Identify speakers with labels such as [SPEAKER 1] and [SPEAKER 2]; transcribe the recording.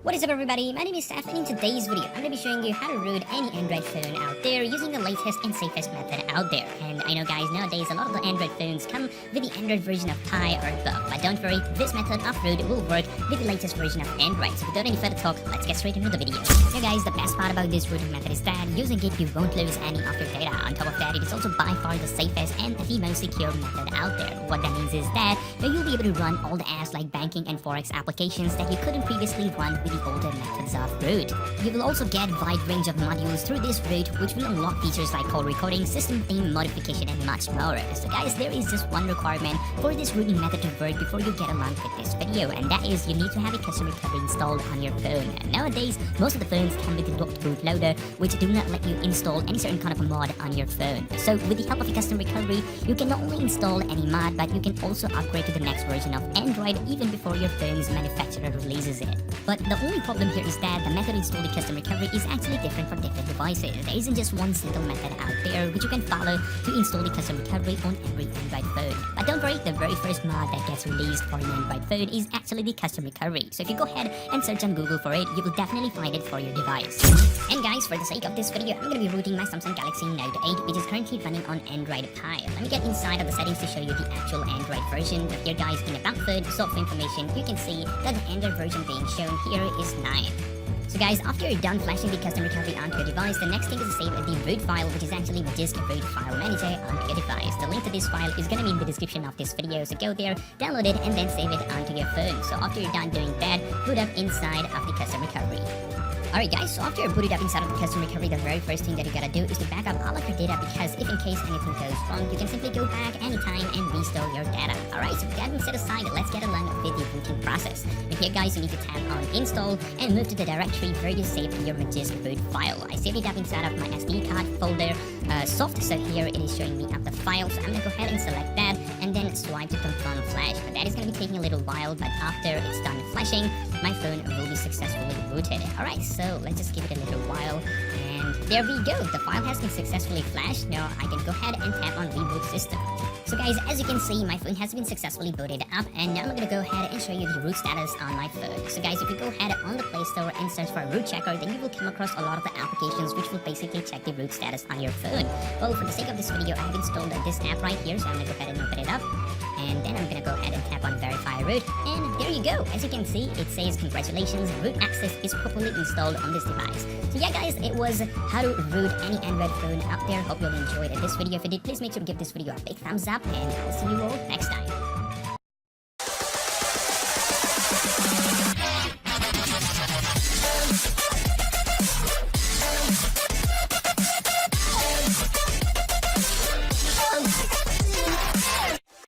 [SPEAKER 1] What is up everybody, my name is Seth and in today's video I'm going to be showing you how to root any Android phone out there using the latest and safest method out there. And I know guys, nowadays a lot of the Android phones come with the Android version of Pi or above, but don't worry, this method of root will work with the latest version of Android. So without any further talk, let's get straight into the video. Now guys, the best part about this rooting method is that using it you won't lose any of your data. On top of that, it is also by far the safest and the most secure method out there. What that means is that you'll be able to run all the apps like banking and forex applications that you couldn't previously run with the older methods of root. You will also get a wide range of modules through this root, which will unlock features like call recording, system theme modification, and much more. So guys, there is just one requirement for this rooting method to work before you get along with this video, and that is you need to have a custom recovery installed on your phone. And nowadays, most of the phones come with a locked bootloader, which do not let you install any certain kind of a mod on your phone. So with the help of a custom recovery, you can not only install any mod, but you can also upgrade to the next version of Android even before your phone's manufacturer releases it. But the only problem here is that the method to install the custom recovery is actually different for different devices. There isn't just one single method out there which you can follow to install the custom recovery on every Android phone. But don't worry, the very first mod that gets released for an Android phone is actually the custom recovery. So if you go ahead and search on Google for it, you will definitely find it for your device. And guys, for the sake of this video, I'm going to be rooting my Samsung Galaxy Note 8, which is currently running on Android Pie. Let me get inside of the settings to show you the actual Android version. But here guys, in About Phone software information, you can see that the Android version being shown here is 9. So guys, after you're done flashing the custom recovery onto your device, the next thing is to save the root file, which is actually the disk root file manager onto your device. The link to this file is going to be in the description of this video, so go there, download it, and then save it onto your phone. So after you're done doing that, boot up inside of the custom recovery. Alright guys, so after you're booted up inside of the custom recovery, the very first thing that you gotta do is to back up all of your data, because if in case anything goes wrong, you can simply go back anytime and restore your data. Alright, so with that being set aside, let's get along with the booting process. And here guys, you need to tap on install and move to the directory where you saved your disk root file. I saved it up inside of my SD card folder soft, so here it is showing me up the file. So I'm gonna go ahead and select that and then swipe to confirm flash. But that is gonna be taking a little while, but after it's done flashing, my phone will be successfully booted. Alright, so let's just give it a little while, and there we go, the file has been successfully flashed. Now I can go ahead and tap on reboot system. So guys, as you can see, my phone has been successfully booted up, and now I'm gonna go ahead and show you the root status on my phone. So guys, if you go ahead on the Play Store and search for root checker, then you will come across a lot of the applications which will basically check the root status on your phone. Well, for the sake of this video, I have installed this app right here, so I'm gonna go ahead and open it up. And then I'm gonna go ahead and tap on verify root, and there you go. As you can see, it says congratulations, root access is properly installed on this device. So yeah guys, it was how to root any Android phone out there. Hope you all enjoyed this video. If you did, please make sure to give this video a big thumbs up, and I'll see you all next time.